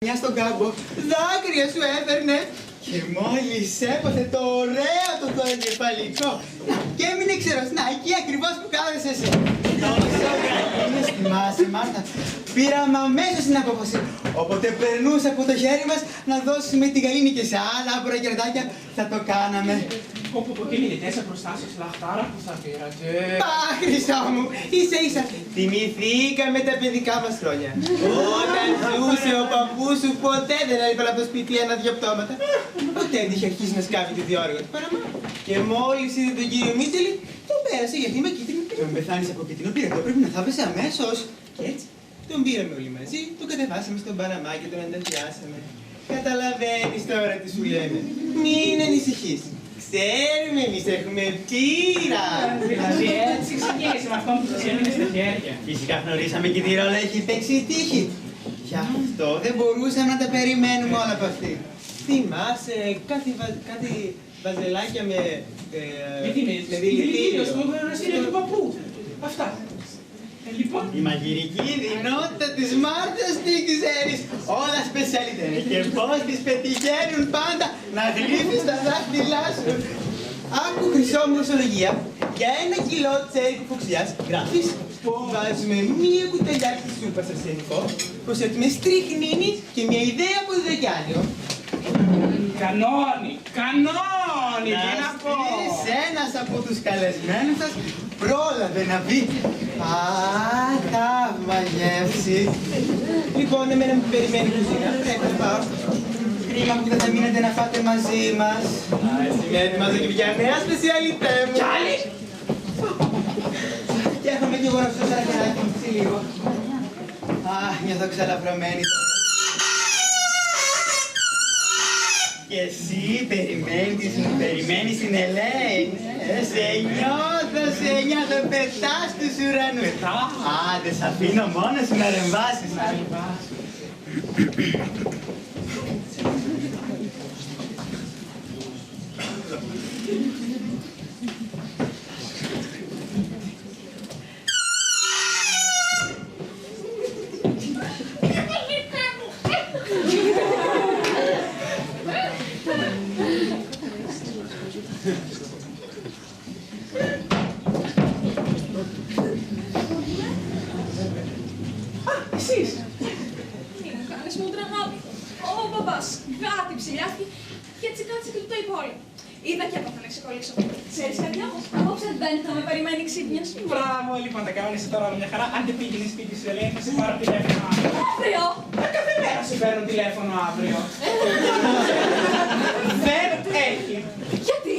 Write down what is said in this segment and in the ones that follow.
Μια στον κάμπο, δάκρυα σου έφερνε και μόλις έπαθε το ωραίο το εγκεφαλικό και έμεινε ξεροσνά εκεί ακριβώς που κάθεσαι εσύ. Τόσο καλή, θυμάσαι Μάρτα, πήραμε αμέσως την απόφαση. Όποτε περνούσε από το χέρι μας να δώσουμε την γαλήνη και σε άλλα άπωρα κερδάκια θα το κάναμε. Όπου το κινητές μπροστά σας λαχτάρα που θα πήρατε. Πα, Χριστό μου, ίσα ίσα θυμηθήκαμε τα παιδικά μας χρόνια. Όταν ζούσε ο παππούς σου ποτέ δεν έλειπε από το σπίτι ένα-δυο πτώματα. Ποτέ δεν είχε αρχίσει να σκάβει τη διόρυγα του παραμά. Και μόλις είδε τον κύριο Μίτσελη, τον πέρασε γιατί με κίτρινο πήρε. Τον πεθάνεις από κίτρινο πήρε, το πρέπει να θάβεσαι αμέσως. Και έτσι τον πήραμε όλοι μαζί, τον κατεβάσαμε στον Παναμά και τον ενταφιάσαμε. Καταλαβαίνεις τώρα τι σου λέμε. Μην ανησυχείς. Ξέρουμε, εμείς έχουμε πείρα. Δηλαδή έτσι ξεκίνησε με αυτό που σας έμεινε στα χέρια. Φυσικά γνωρίσαμε και τι ρόλο έχει παίξει η τύχη. Γι' αυτό δεν μπορούσαμε να τα περιμένουμε όλα από αυτή. Θυμάσαι κάτι βαζελάκια με δηλητήριο στο εργαστήριο του παππού. Αυτά. Λοιπόν. Η μαγειρική δυνότητα της Μάρτας τι ξέρεις. Όλα σπεσιαλιτέ. Και πώς τις πετυχαίνουν πάντα να γλύφεις τα δάχτυλά σου. Άκου χρυσό μου ορολογία. Για 1 κιλό τσέρικου φουξιάς γράφεις. Βάζουμε μία κουταλιά της σούπας αρσενικό. Προσθέτουμε στριχνίνη και μια ιδέα από δεκιάλιο. Κανόνι, τι να πω. Ένας από τους καλεσμένους σας πρόλαβε να πει «Α, θαύμα γεύση». Λοιπόν, εμένα με περιμένει η κουζίνα, πρέπει να πάω. Κρίμα που δεν θα μείνετε να φάτε μαζί μας. Έτσι με έτοιμαζα και για νέα σπεσιαλιτέ μου. Κι άλλοι. Και έρχομαι κι εγώ να σου σαρακεράκι μου λίγο. Αχ, νιώθω ξαλαφρωμένη. Και εσύ περιμένεις την Ελένη. Σε νιώθω, πετάς στους ουρανούς. Άντε, σ' αφήνω μόνος σου να ρεμβάσεις. Εσείς. Τι μου κάνεις μούτρα αγάπη. Ο μπαμπάς κάτι ψηλιάστηκε και έτσι κάτσε και του το είπε όλο. Είδα και έπαθα να ξεκολλήσω. Ξέρεις καρδιά μου, απόψε δεν θα με περιμένει ξύπνια σου. Μπράβο, λοιπόν, τα κάνεις τώρα μια χαρά. Αν δεν πήγαινε σπίτι σου, Ελένη, θα σε πάρω τηλέφωνο αύριο. Αύριο! Κάθε μέρα σε παίρνω τηλέφωνο αύριο. Δεν έχει. Γιατί?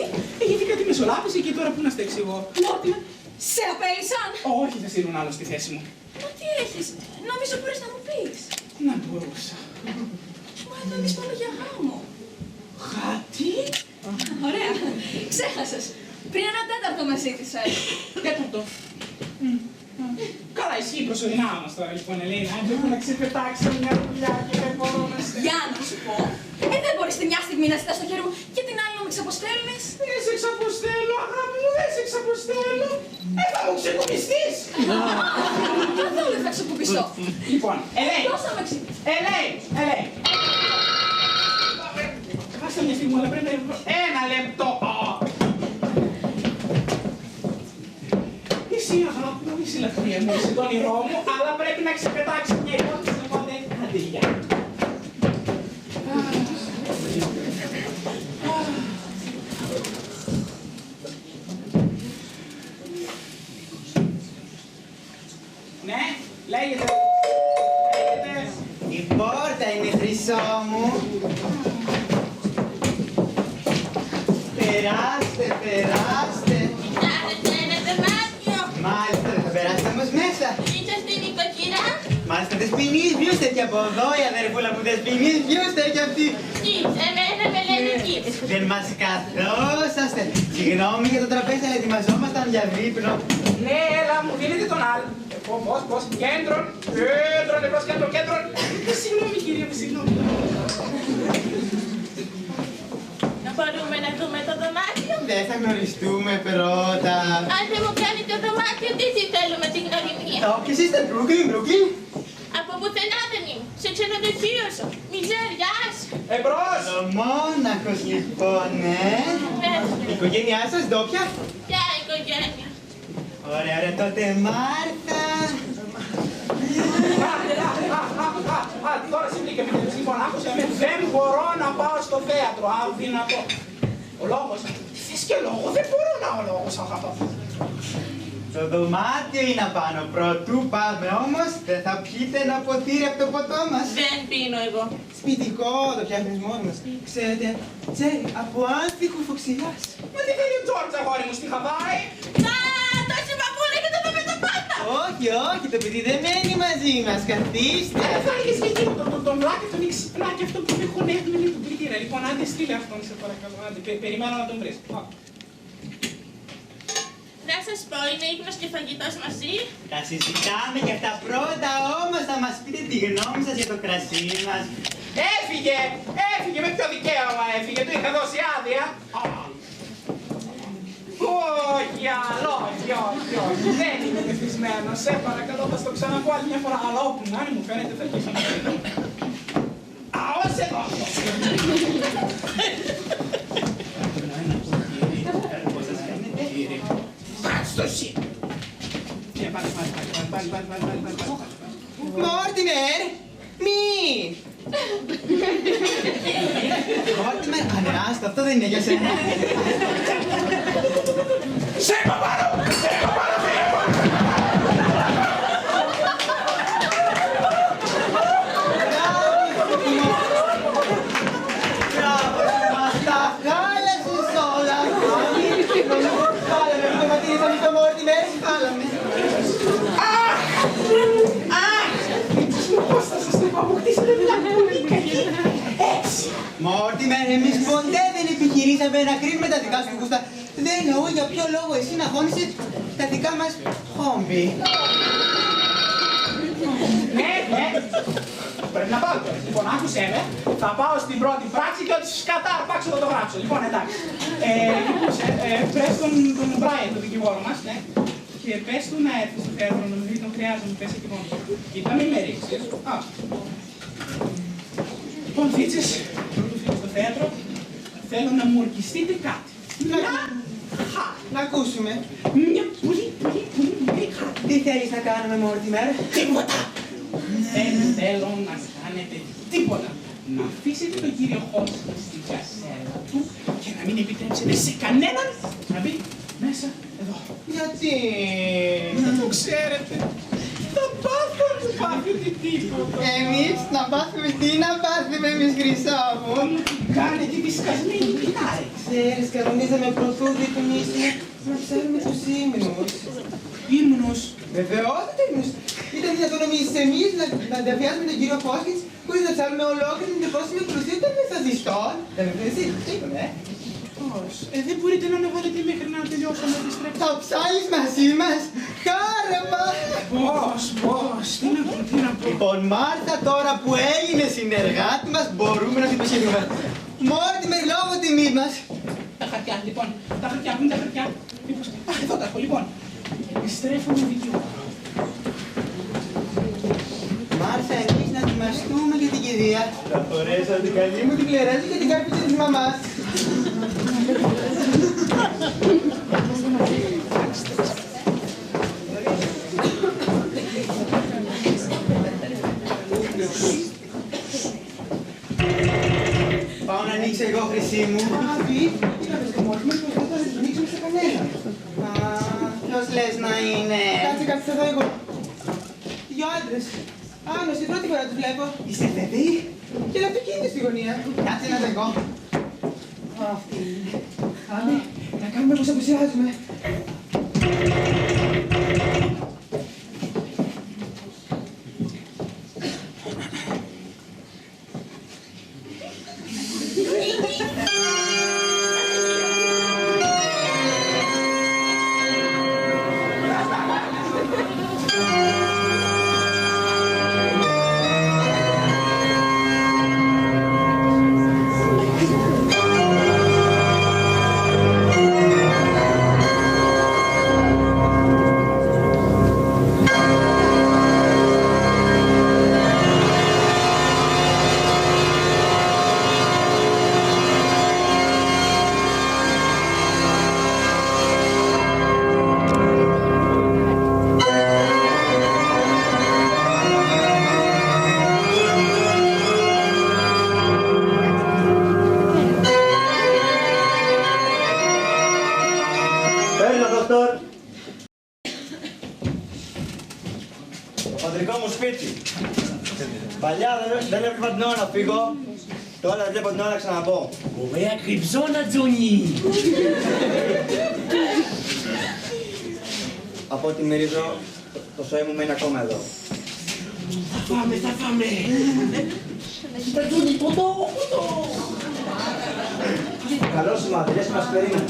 Γιατί κάτι μεσολάβησε και τώρα που να στέξει εγώ. Μόρτιμε, σε απέλησαν! Όχι, θα στείλουν άλλο στη θέση μου. Μα τι έχεις, νομίζω μπορείς να μου πεις. Να μπορούσα. Μα εδώ εμείς πάμε για γάμο. Χάτι. Ωραία, ξέχασες. Πριν 1/4 με ζήτησες. Τέταρτο. Καλά, ισχύει προσωρινά όμως τώρα, λοιπόν, Ελένη. Αν πρέπει να ξεπετάξω μια δουλειά και δεν μπορώ να σε... Για να σου πω. Δεν μπορείς τη μια στιγμή να ζητάς το χέρι μου και την άλλη να με ξαποστέλνεις. Δεν σε ξαποστέλω, αγάπη μου, δεν σε ξαποστέλω. Θα μου ξεκουμπιστείς. Καθόλου δεν θα ξεκουμπιστώ. Λοιπόν, Ελένη. Πώς θα με ξυπνήσεις. Ελένη. Κάστε μια στιγμή, αλλά πρέπει να... 1 λεπτό. Εσύ, αγάπη μου, είσαι η λατρεία μου, είσαι το όνειρό μου, αλλά πρέπει να ξεπετάξεις μια υπόθεση, οπότε αντίγεια. Ναι, λέγεται. Η πόρτα είναι χρυσό μου. Περάστε. Ένα δωμάτιο. Μάλιστα, δεν θα περάσετε όμως μέσα. Είσαστε η νοικοκυρά. Μάλιστα, δεσποινής, βιούστε και από εδώ η αδερφούλα μου δεσποινής, βιούστε και αυτή. Τι, εμένα με λένε τι. Δεν μας καθόσαστε. Συγγνώμη για το τραπέζι, αλλά ετοιμαζόμασταν για δείπνο. Ναι, έλα, μου δίνετε τον άλλο. Πώς, κέντρον, εμπρός, κέντρον. Συγγνώμη, κύριε μου, συγγνώμη. Μπορούμε να δούμε το δωμάτιο. Δεν θα γνωριστούμε πρώτα. Αν δεν μου κάνει το δωμάτιο, τι θέλουμε την γνωριμία. Όχι, εσείς είστε Brooklyn. Από πουθενά δεν ήμουν. Σε ξενοδοχείο σου. Μιζεριάς. Εμπρός! Μόναχος λοιπόν, Ναι. Η οικογένειά σας ντόπια. Ποια οικογένεια. Ωραία, ωραία, τότε Μάρθα. Τώρα συμπλήκαμε. Λοιπόν, άκουσε με. Δεν μπορώ να πάω στο θέατρο. Αδυνατό. Ο λόγος. Θες και λόγο. Δεν μπορώ να ο λόγος, αγαπώ. Το δωμάτιο είναι απάνω. Πρωτού πάμε όμως, δεν θα πιείτε ένα ποτήρι από το ποτό μας. Δεν πίνω εγώ. Σπιτικό, το φτιάχνεις μόνος μας. Ξέρετε, τσέρι, από άνθικου φοξιλιάς. Μα τι θέλει ο Τζόρτζ, αγόρι μου, στη Χαβάη. Τόση παππούλα και το με τα πάντα. Όχι, όχι, το παιδί δεν μένει μαζί μας. Καθίστε. Θα έλεγες και εκείνο τον βλάκι, τον εξυπνάκι, αυτό που με χωνεύει με τον πλητήρα. Λοιπόν, άντε στείλε αυτόν, σε παρακαλώ. Άντε, περιμένω να τον βρεις. Να σας πω, είναι ύπνος και φαγητός μαζί. Τα συζητάμε και αυτά πρώτα, όμως θα μας πείτε τη γνώμη σας για το κρασί μας. Έφυγε! Έφυγε! Με ποιο δικαίωμα έφυγε! Του είχα δώσει άδεια! Όχι, άλλο, όχι. Δεν είμαι μεθυσμένος. Σε παρακαλώ, θα στο ξαναπώ άλλη μια φορά. Αλλά όπου να είναι, μου φαίνεται θα αρχίσει να φύγει. Α, ως εδώ! Πάτς το σι! Πάλι. Μόρτιμερ, μη! Μόρτιμερ, άστα, αυτό δεν είναι για σένα. Σε παπάρω! Μπράβο, μας τα χάλασες όλα. Χάλαμε, το ματήρησαμε το Μόρτιμερ, χάλαμε. Πώς θα σας το πω, αποκτήσατε μια πολύ καλή. Έτσι. Μόρτιμερ, εμείς ποτέ δεν επιχειρήσαμε να κρίνουμε τα δικά σου γούστα. Δεν εννοώ για ποιο λόγο εσύ να χώνεσαι τα δικά μας χόμπι. Ναι. Πρέπει να πάω τώρα. Λοιπόν, άκουσέ με. Θα πάω στην πρώτη πράξη και ό,τι σκατά αρπάξω θα το γράψω. Λοιπόν, εντάξει. Πες τον Μπράιεν, τον δικηγόρο μας, ναι. Και πες του να έρθει στο θέατρο, νομίζω τον χρειάζομαι, πες εκεί μόνο. Κοίτα, μην με ρίξεις. Λοιπόν, Φίτσες, πρώτο φίλο στο θέατρο, θέλω να μου ορκιστείτε κάτι. Να ακούσουμε. Μια πολύ χάρη. Τι θέλεις να κάνουμε, Μόρτιμερ? Τίποτα! Δεν θέλω να κάνετε τίποτα. Να αφήσετε τον κύριο Χόσκι στην κασέλα του και να μην επιτρέψετε σε κανέναν να μπει μέσα εδώ. Γιατί? Δεν το ξέρετε. Θα πάθω να πάθετε τίποτα. Εμείς να πάθουμε τι να πάθουμε εμείς, Χρυσάβου? Θα μου την κάνετε τη σκασμένη πινάρη. Ξέρεις, κανονίζαμε πρωτού διεθνήσουμε να ψάχνουμε τους ύμνους. Ύμνος. Βεβαιότητα ύμνους. Ήταν δυνατόν νομίζεις εμείς να ανταφιάσουμε τον κύριο Χόσκιτς χωρίς να ψάχνουμε ολόκληρη την επόσιμη εκκλησία των μεσαζιστών. Δεν με πες εσύ, Πώς. Δεν μπορείτε να αναβάλλετε μέχρι να τελειώσουμε να επιστρέψουμε. θα ψάλεις μαζί μας. Χάρεμα. Πώς. Τι να πω. Λοιπόν, Μάρθα, τώρα που έγινε συνεργάτη μας, μπορούμε να την υποσχεθούμε. Μόρτιμερ, λόγω τιμής μας. Τα χαρτιά, λοιπόν. Τα χαρτιά, πού είναι τα χαρτιά. Μήπως. Εδώ τα έχω, λοιπόν. Επιστρέφουμε δικαιώμα. Μάρθα, εμείς να ετοιμαστούμε για την κηδεία. Θα φορέσω την καλή μου την κλερέζη και την κάρπη της μαμάς. Πάω να ανοίξω εγώ, Χρυσή μου. Τι, είδαμε στο Μόρτιμερ πως δεν θα ανοίξουμε σε κανένα. Ποιος λες να είναι? Κάτσε εδώ εγώ. Δυο άντρες. Άνω, στην πρώτη φορά τους βλέπω. Είστε παιδί? Και να του κίνητο στη γωνία. Κάτσε να δω εγώ. Αυτή είναι. Πάμε, να κάνουμε πως απουσιάζουμε. Δεν έβλεπα την ώρα να φύγω. Τώρα βλέπω την ώρα να ξαναπώ. Ωραία κρυψώνα, Τζονί. Από ό,τι μυρίζω, το σώμα μου μένει ακόμα εδώ. Θα φάμε. Κοίτα, Τζονί, ποτό. Καλώς σημάδι, λες μας περίμενε.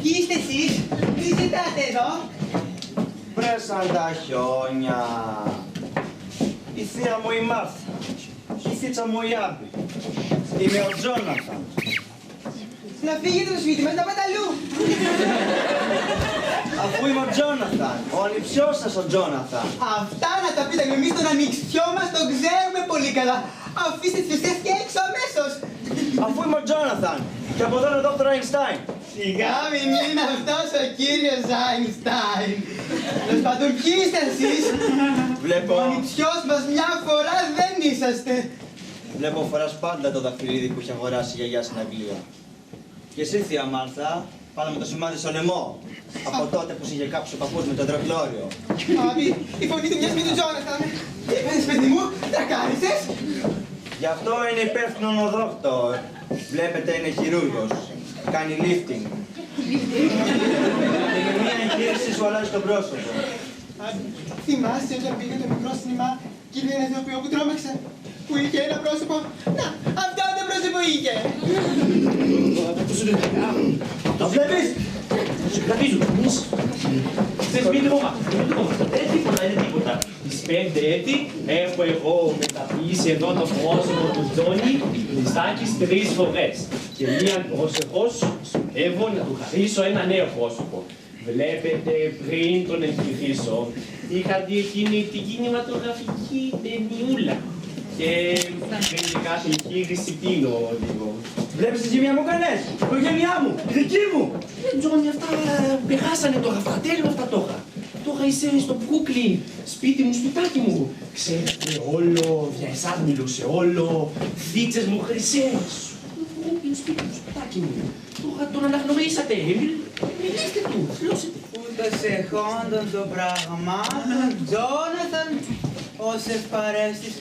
Ποιοι είστε εσείς, τι ζητάτε εδώ? Πρέσαν τα χιόνια. Η θεία μου η Μάρθα. Η θίτσα μου η Άμπη. Είμαι ο Τζόναθαν. Να φύγετε το σπίτι μας, να πάτε αλλού. Αφού είμαι ο Τζόναθαν, ο ανιψιός σας ο Τζόναθαν. Αυτά να τα πείτε, εμείς τον ανιξιό μας τον ξέρουμε πολύ καλά. Αφήστε τις φυσές και έξω αμέσως. Αφού είμαι ο Τζόναθαν και από εδώ είναι ο Δόκτωρ Αϊνστάιν. Σιγά μην είναι αυτός ο κύριος Άινστάιν. Τέλος πάντων, ποιοι είστε εσείς? Βλέπω, Ο ανιψιός μας μια φορά δεν είσαστε. βλέπω φοράς πάντα το δαχτυλίδι που είχε αγοράσει η γιαγιά στην Αγγλία. Και εσύ, θεία Μάρθα, πάντα με το σημάδι στο λαιμό. Από τότε που σε είχε κάψει ο παππούς με το υδροχλώριο. Άμπη, η φωνή του μοιάζει με τον Τζόναθαν. Τι είπες, παιδί μου, τρακάρισες? Γι' αυτό είναι υπεύθυνο ο Δόκτωρ. Βλέπετε, είναι χειρούργος. Κάνει lifting. Και με μία εγχείρηση σου αλλάζει το πρόσωπο. Άμπη, θυμάσαι όταν πήγα το μικρό σινεμά και είδε ένα ηθοποιό που τρόμαξε, που είχε ένα πρόσωπο? Να, αυτό το πρόσωπο είχε. Το βλέπεις? Σε κρατήσω, εμείς. Θες μην τρώμα. Δεν είναι τίποτα. Τις 5 έτη έχω εγώ μεταποιήσει εδώ το πρόσωπο του Τζόνι Λιστάκης 3 φορές. Και μίαν προσεχώς σκοπεύω να του χαρίσω ένα νέο πρόσωπο. Βλέπετε, πριν τον εγχειρήσω, είχα δει εκείνη την κινηματογραφική ταινιούλα. Και πριν κάτι εγχείρηση τίνω λίγο. Βλέπεις τη ζημιά μου κάνες? Η οικογένειά μου, η δική μου. Τζόνι, αυτά περάσανε τώρα, αυτά τέλος αυτά τώρα. Τώρα είσαι στο Brooklyn, σπίτι μου, σπιτάκι μου. Ξέρετε όλο, για εσάς μιλούσε όλο, θίτσες μου χρυσές. Brooklyn, σπίτι μου, σπιτάκι μου. Τώρα τον αναγνωρίσατε, μιλήστε του, φλώσετε. Ούτως εχόντων των πραγμάτων, Τζόναθαν, ως ευπαρέστης.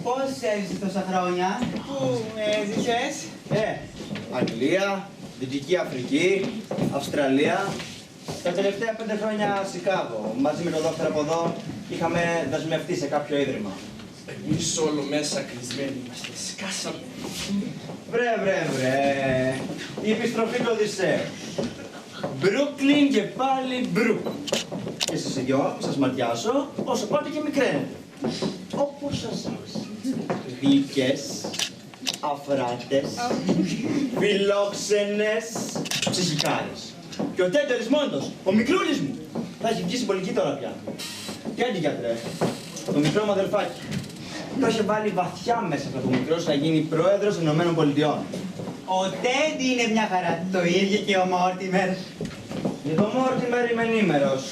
Πώς έζησες τόσα χρόνια? Πού έζησες? Αγγλία, Δυτική Αφρική, Αυστραλία. Τα τελευταία 5 χρόνια Σικάγο. Μαζί με τον Δόκτωρ από εδώ είχαμε δεσμευτεί σε κάποιο ίδρυμα. Εμείς όλο μέσα κλεισμένοι είμαστε, σκάσαμε. Βρε. Η επιστροφή του Οδυσσέου. Μπρούκλιν και πάλι Μπρούκλιν. Και εσείς οι δυο σας ματιάσω όσο πάτε και μικραίνετε. Όπως σας άρεσε. Γλυκές, αφράτες, φιλόξενες, ψυχικάρες. Και ο τέτοιος μόντος, ο μικρούλης μου, θα έχει βγει συμπολική τώρα πια. Και άντι γιατρέ, το μικρό μου αδελφάκι. Το είχε βάλει βαθιά μέσα αυτό το μικρός να γίνει πρόεδρος των Ηνωμένων Πολιτειών. Ο Τέντι είναι μια χαρά, το ίδιο και ο Μόρτιμερ. Για τον Μόρτιμερ είμαι ενήμερος.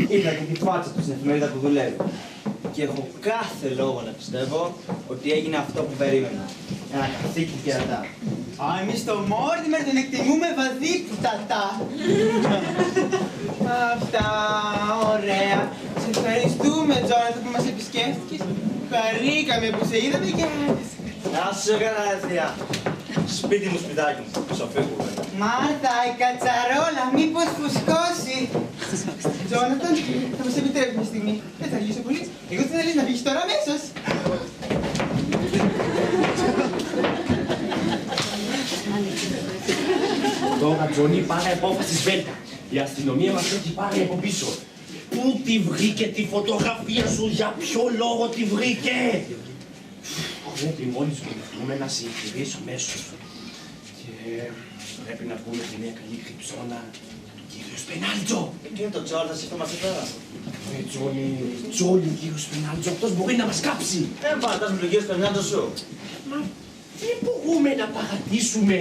Είδα και τη φάτσα του στην εφημερίδα που δουλεύει. Και έχω κάθε λόγο να πιστεύω ότι έγινε αυτό που περίμενα. Ένα καθήκη κερατά. Εμείς το Μόρτιμερ τον εκτιμούμε βαθύτατα. Αυτά, ωραία. Σε ευχαριστούμε, Τζόναθαν, που μας επισκέφτηκες. Χαρήκαμε που σε είδαμε και... Να σου καλά, θεία. Σπίτι μου, σπιτάκι μου. Σοφίγου, βέβαια. Μάρθα, η κατσαρόλα, μήπως φουσκώσει. Τζόναθαν, θα μας επιτρέψει μια στιγμή. Δεν θα αργήσω πολύ. Εγώ θα θέλεις να βγεις τώρα αμέσως. Τώρα, Τζονί, πάρε απόφαση σβέλτα. Η αστυνομία μας έχει πάρει από πίσω. Πού τη βρήκε τη φωτογραφία σου, για ποιο λόγο τη βρήκε. Πρέπει μόλις βρεθούμε να συγχειρήσω αμέσως. Και πρέπει να πούμε τη νέα καλή κρυψώνα του κύριου Σπενάλτζο. Τι είναι το Τζόρ, θα συμφωνήσει τώρα. Τζόνι, ο κύριος Σπενάλτζο, αυτός μπορεί να μας κάψει. Φαντάζομαι τον κύριο Σπενάλτζο σου. Μα δεν μπορούμε να παρατήσουμε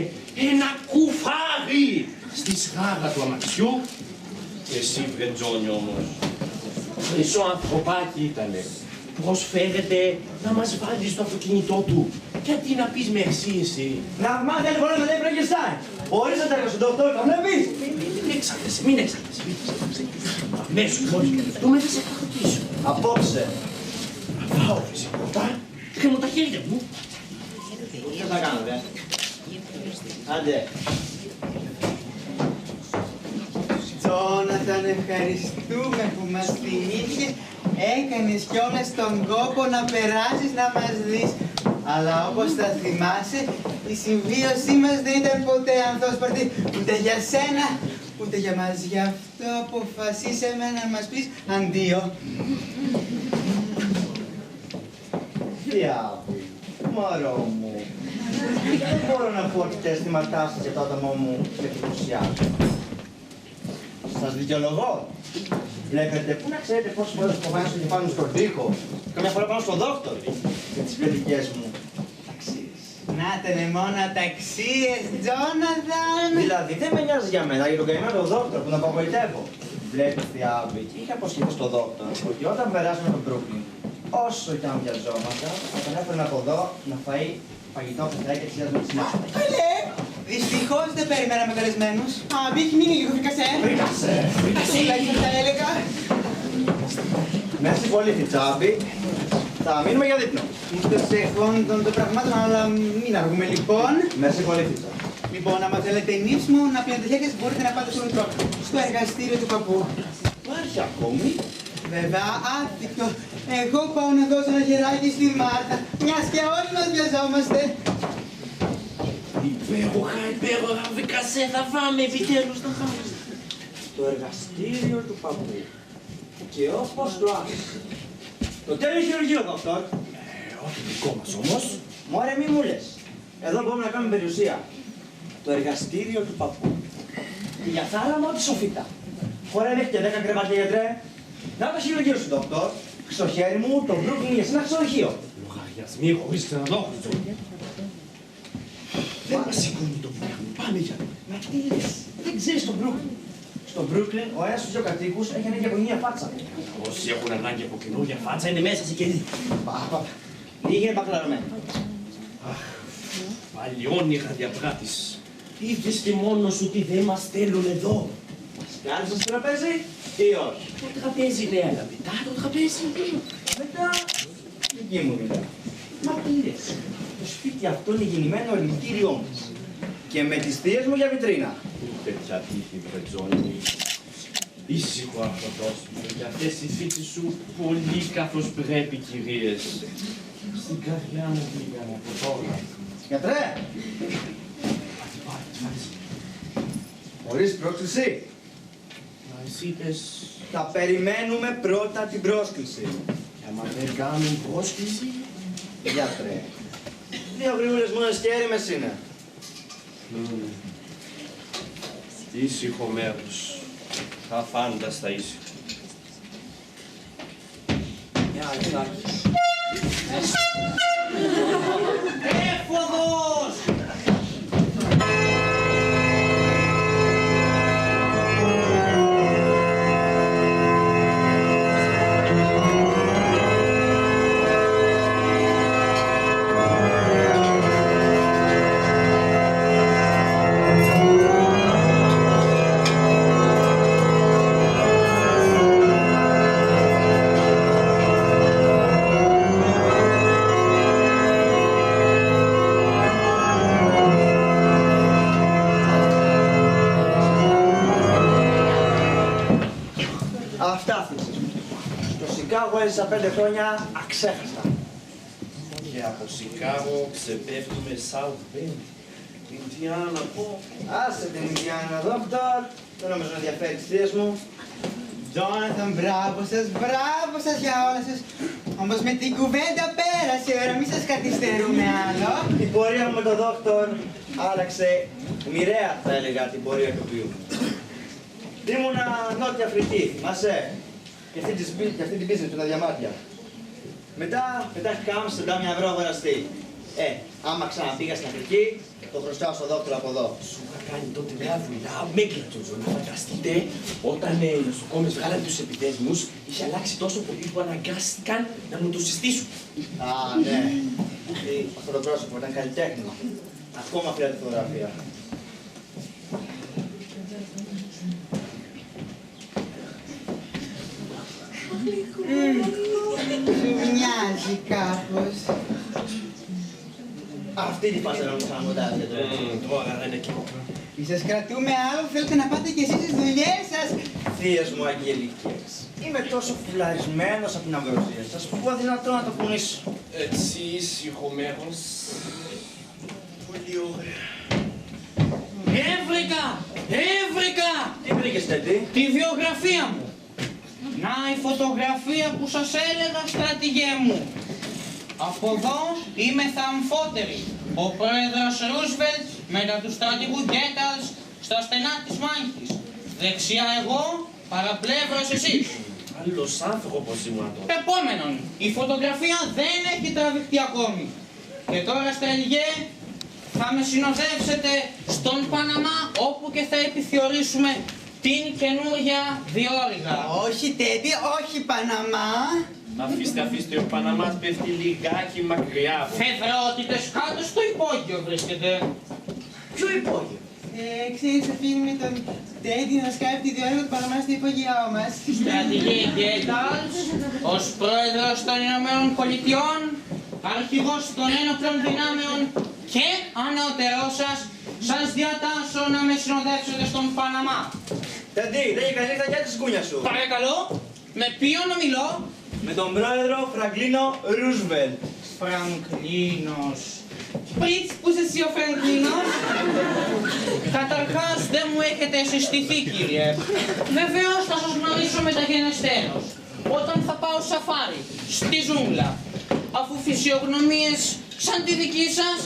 ένα κουφάρι στη σγάρα του αμαξιού. Και εσύ, βρε Τζόνι, όμως, χρυσό ανθρωπάκι ήτανε. Προσφέρεται να μας βάλει στο αυτοκίνητό του. Γιατί να πεις μερσή εσύ. Να μάθει άλλη φορά να λέει Φραγκεστάιν. Ορίστε τα στον Δόκτωρ, θα βλέπεις. Μην εξαρτέσαι. Αμέσως, μόλις το δεχτούμε, θα σε παρατήσω. Απόψε, Πάω φυσικότα. Κάνω τα χέρια μου. Τι θα κάνετε. Άντε. Τζόναθαν, ευχαριστούμε που μας θυμήθηκες. Έκανες κιόλας τον κόπο να περάσεις να μας δεις. Αλλά όπως θα θυμάσαι, η συμβίωσή μας δεν ήταν ποτέ ανθόσπαρτη ούτε για σένα, ούτε για μας. Γι' αυτό αποφασίσαμε να μας πεις αντίο. Τι άβη, μωρό μου. Δεν μπορώ να πω ότι τα αισθήματά σας για το άτομό μου με εντυπωσιάζουν. Σας δικαιολογώ. Βλέπετε, πού να ξέρετε πόσες φορές φοβάσαι και πάνω στον τοίχο. Καμιά φορά πάνω στον δόκτωρ. Για τις παιδικές μου ταξίες. Να τενε μόνο ταξίες, Τζόναθαν. Δηλαδή, δεν με νοιάζει για μένα, για τον καημένο δόκτωρ που να απογοητεύω. Βλέπετε, τι άβη, είχα αποσχεθεί στον δόκτωρ ότι όταν περάσαμε τον Brooklyn, όσο κι αν βιαζόμασταν, θα τον έφερνα από εδώ να φάει φαγητό φετάκι και τις με τη συνέχεια. Καλέ, δυστυχώς δεν περιμέναμε καλεσμένους. Άμπη, έχει μείνει λίγο φρικασέ. Φρίκασε! Τουλάχιστον θα έλεγα. Merci πολύ, Φιτσάμπη. Θα μείνουμε για δείπνο. Ούτω εχόντων των πραγμάτων, αλλά μην αργούμε λοιπόν. Merci πολύ, Φιτσάμπη. Λοιπόν, άμα θέλετε νύψιμο να πίνετε χέρια σας, μπορείτε να πάτε στο λουτρό. Στο εργαστήριο του παππού. Υπάρχει ακόμη. Βέβαια, άτυχτο. Εγώ πάω να δώσω ένα χεράκι στη Μάρτα, μιας και όλοι μας βιαζόμαστε. Υπέροχα, υπέροχα, Βικασέ, θα φάμε επιτέλους, θα φάμε. Το εργαστήριο του παππού. Και όπως το άφησε. Το τέλειο χειρουργείο, δόκτωρ. Όχι δικό μας όμως. Μωρέ, μη μου λες. Εδώ μπορούμε να κάνουμε περιουσία. Το εργαστήριο του παππού. Και για θάλαμα, ό,τι σοφίτα. Χωράει μέχρι και 10 κρεβάτια, γιατρέ. Να το χειρουργείο σου, δόκτωρ. Στο χέρι μου το Brooklyn για ένα ξενοδοχείο. Λογαριασμοί χωρίς ξενοδόχους. Δεν μας σηκώνει το πράγμα. Πάμε για. Μα τι λες, δεν ξέρεις τον Brooklyn. Στο Brooklyn, ο ένας στους δύο κατοίκους έχει ανάγκη από μία φάτσα. Όσοι έχουν ανάγκη από καινούργια φάτσα είναι μέσα σε κερί. Παπα. Λίγη είναι μπακλαρωμένη. Αχ, πάλι όνειρα διαπράτης. Είδες και μόνος σου τι δεν μας θέλουν εδώ. Μας κάλεσες στο τραπέζι ή όχι. Το τραπέζι ναι, αλλά μετά το τραπέζι. Μετά, δική μου δουλειά. Μα τι λες, το σπίτι αυτό είναι γεννημένο ελληνικήριό μας. Και με τις θείες μου για βιτρίνα. Ούτε πια τύχη, Βρετζόνη. Ήσυχο αυτοδόσιμο, για αυτές οι φύσεις σου πολύ καθώς πρέπει, κυρίες. Στην καρδιά μου πήγαν από τώρα. Γιατρέ, χωρίς πρόκληση. Μα εσύ είπες, Θα περιμένουμε πρώτα την πρόσκληση. και άμα δεν κάνουν πρόσκληση, Γιατρέ, 2 γρήγορες μόνες και έρημες είναι. ήσυχο μέρος. Αφάνταστα ήσυχο. Μια αληθάκι. Έφοδος! Αυτά θύσεις μου. Στο Σικάγο έζησα 5 χρόνια αξέχαστα. Και από Σικάγο ξεπέφτουμε South Bend. Ινδιάνα, πω. Άσε την Ινδιάνα, δόκτωρ. Δεν νομίζω να ενδιαφέρει τις θείες μου. Τζόναθαν, μπράβο σας για όλα σας. Όμως με την κουβέντα πέρασε η ώρα, μη σας καθυστερούμε άλλο. Η πορεία μου με τον δόκτωρ άλλαξε μοιραία, θα έλεγα, την πορεία του ποιού. Ήμουνα Νότια Αφρική, Μασέ. Και αυτή την business του τα διαμάτια. Μετά Άμστερνταμ μια ευρώ αγοραστή. Άμα ξαναπήγα στην Αφρική, το χρωστάω στον δόκτωρο από εδώ. Σου είχα κάνει τότε μια δουλειά μέγλατος, να φανταστείτε, όταν οι νοσοκόμες βγάλανε τους επιδέσμους, είχε αλλάξει τόσο πολύ που αναγκάστηκαν να μου το συστήσουν. Α, ναι. Αυτό το πρόσωπο ήταν καλλιτέχνη. Ακόμα πήρα τη φωτογραφία. Σου μοιάζει. κάπως. Αυτή τη φάση να μου ξαναμοντάζετε. Τώρα δεν είναι εκεί. Σας κρατούμε άλλο, θέλετε να πάτε κι εσείς στις δουλειές σας. Θείες μου αγγελικές. Είμαι τόσο φουλαρισμένος από την αμβροσία σας που αδυνατό να το κουνήσω. Έτσι, ησυχωμένος. Πολύ ωραία. Έβρικα! Τι βρήκες, Τέντι? Τη βιογραφία μου. Να η φωτογραφία που σας έλεγα, στρατηγέ μου. Από εδώ είμαι θαμφότερη. Ο πρόεδρος Ρούσβελτ μετά του στρατηγού Γκέταλς στα στενά της μάχης. Δεξιά εγώ, παραπλεύρος εσείς. Άλλος άνθρωπος ήμουν τότε. Επόμενον, η φωτογραφία δεν έχει τραβηχτεί ακόμη. Και τώρα, στρατηγέ, θα με συνοδεύσετε στον Παναμά όπου και θα επιθεωρήσουμε την καινούργια διόρυγα. Όχι Τέντι, όχι Παναμά. Αφήστε, ο Παναμάς πέφτει λιγάκι μακριά. Φεδρότητες κάτω στο υπόγειο βρίσκεται. Ποιο υπόγειο? Ξέρεις, αφήνουμε τον Τέντι να σκάβει τη διόρυγα του Παναμά στο υπόγειό μας. Στρατηγέ Γκέταλς, ως πρόεδρος των Ηνωμένων Πολιτειών, αρχηγός των ένοπλων δυνάμεων και ανώτερός σας, σας διατάσσω να με συνοδεύσετε στον Παναμά. Τέντι, λέγε καλή νύχτα για τη σκούνια σου. Παρακαλώ, με ποιον ομιλώ? Με τον πρόεδρο Φραγκλίνο Ρούσβελτ. Φραγκλίνος. Πριτς, που είσαι εσύ ο Φραγκλίνος? Καταρχάς δεν μου έχετε συστηθεί, κύριε. Βεβαίως θα σας γνωρίσω μεταγενεστέρως, όταν θα πάω σαφάρι, στη ζούγκλα. Αφού φυσιογνωμίες σαν τη δική σας,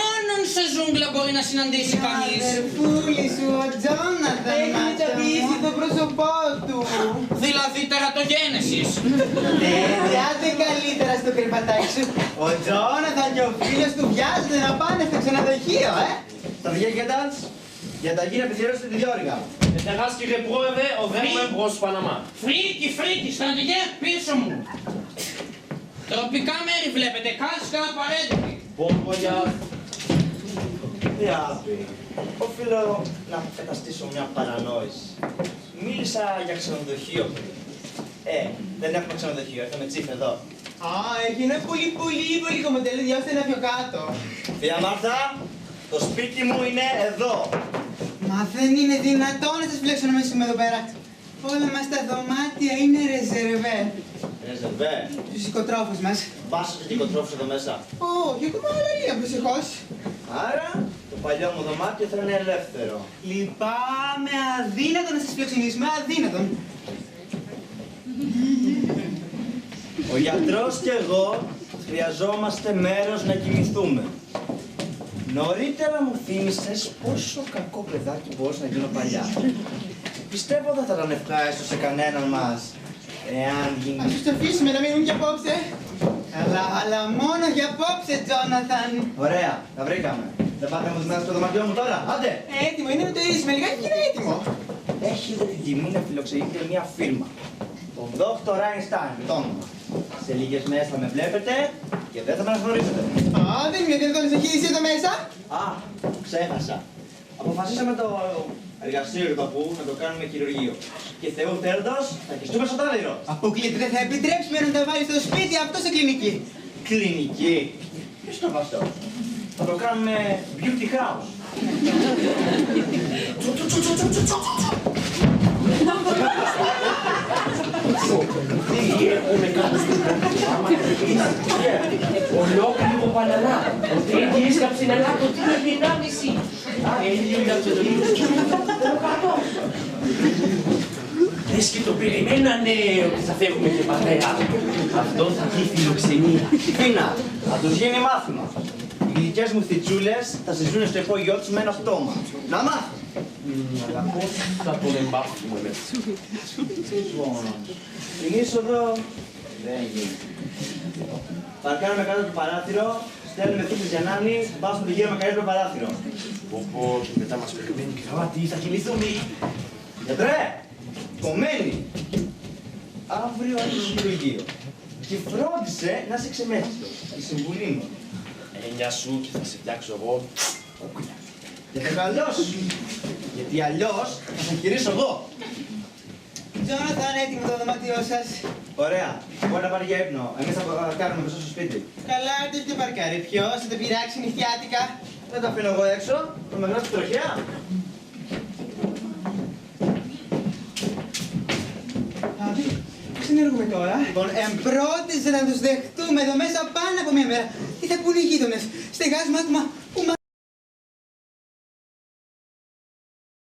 μόνον σε ζούγκλα μπορεί να συναντήσει κανείς. Αδερφούλη σου, ο Τζόναθαν έχει μεταποιήσει το πρόσωπό του. Δηλαδή τερατογένεσης. Τέντι, άντε καλύτερα στο κρεβατάκι σου. Ο Τζόναθαν και ο φίλος του βιάζονται να πάνε στο ξενοδοχείο, Στρατηγέ Γκέταλς, για τα γύρω επιθεώρηση τη διόρυγα. Εταιράς, κύριε πρόεδρε, οδεύουμε προς Παναμά. Φρίκι, στρατηγέ, πίσω μου. Τροπικά μέρη βλέπετε, κάσκα απαραίτητη. Μπόμπογια. Διάπη, οφείλω να καταστήσω μια παρανόηση. Μίλησα για ξενοδοχείο πριν. Δεν έχουμε ξενοδοχείο, έρθαμε τσίφ εδώ. Έχει ένα πολύ κομμωτέλο, διώστε ένα πιο κάτω. Θεία Μάρθα, το σπίτι μου είναι εδώ. Μα δεν είναι δυνατόν να σας φλέξω να μέσουμε εδώ πέρα. Όλα μας τα δωμάτια είναι ρεζερβέ. Ρεζερβέ. Στους οικοτρόφους μας. Βάσος και οικοτρόφους εδώ μέσα. Όχι, ακόμα παραλία, προσεχώς. Άρα, το παλιό μου δωμάτιο θα είναι ελεύθερο. Λυπάμαι, αδύνατο να σας φιλοξενήσουμε, αδύνατον. Ο γιατρός και εγώ χρειαζόμαστε μέρος να κοιμηθούμε. Νωρίτερα μου θύμισες πόσο κακό παιδάκι μπορούσα να γίνω παλιά. Πιστεύω δεν θα ήταν ευχάριστο σε κανέναν μας, εάν γίνει... Ας τους αφήσουμε να μείνουν κι απόψε. Αλλά μόνο για απόψε, Τζόναθαν. Ωραία, τα βρήκαμε. Δεν πάτε να μου δίνετε στο δωμάτιό μου τώρα, άντε! Έτοιμο, είναι με το ίσουμε, λιγάκι και είναι έτοιμο. Έχετε την τιμή να φιλοξενείτε μια φίρμα. Τον Δόκτωρ Άινστάιν, με το όνομα. Σε λίγες μέρες θα με βλέπετε και δεν θα με αναγνωρίσετε. Δεν είναι δυνατόν να χείρισε εδώ μέσα. Ξέχασα. Αποφασίσαμε το εργαστήριο του παππού να το κάνουμε χειρουργείο. Και Θεού θέλοντος θα χεστούμε στο τάλιρο. Αποκλείται, δεν θα επιτρέψουμε να τα βάλει στο σπίτι αυτό σε κλινική. Κλινική. Ποιος το αυτό. Θα το κάνουμε beauty house. Τι έχουμε κάνει στην ολόκληρο Παναμά. Ο Τέντι έσκαψε να λάβει ότι είναι δυνάμιση. Λες και το περιμένανε ότι θα φεύγουμε και πατέρα. Αυτό θα βγει φιλοξενία. Φίνα, θα τους γίνει μάθημα. Οι δικές μου θητσούλες θα συζούν στο υπόγειό τους με ένα στόμα. Να μάθουν. Αλλά πώς θα τον εμπάφουμε με Λοιπόν, στην είσοδο δεν γίνεται. Παρκάρουμε κάτω το παράθυρο, στέλνουμε θύσεις για Νάνη, βάζουμε το γύρο με καλύτερο παράθυρο. Πω, και μετά μας περιμένει η κρεβάτι, θα κοιμηθούμε. Γιατρέ, κομμένη. Αύριο έχει χειρουργείο. Και φρόντισε να είσαι ξεμέθιστος. Η συμβουλή μου. Έννοια σου και θα σε φτιάξω εγώ. Για το καλό σου. Γιατί αλλιώς θα σε χειρίσω εγώ. Τζόναθαν, έτοιμο το δωμάτιό σας. Ωραία. Μπορεί να πάρει για ύπνο. Εμείς θα κάνουμε μέσα στο σπίτι. Καλά, έρθει και παρκάρει. Ποιος θα το πειράξει νυχτιάτικα. Δεν τα αφήνω εγώ έξω. Θα με γράψει τροχιά. Άδη, πώς ενεργούμε τώρα. Λοιπόν, εμπρότιζε να τους δεχτούμε εδώ μέσα πάνω από μια μέρα. Τι θα πούνε οι γείτονες. Στεγάζουμε άτομα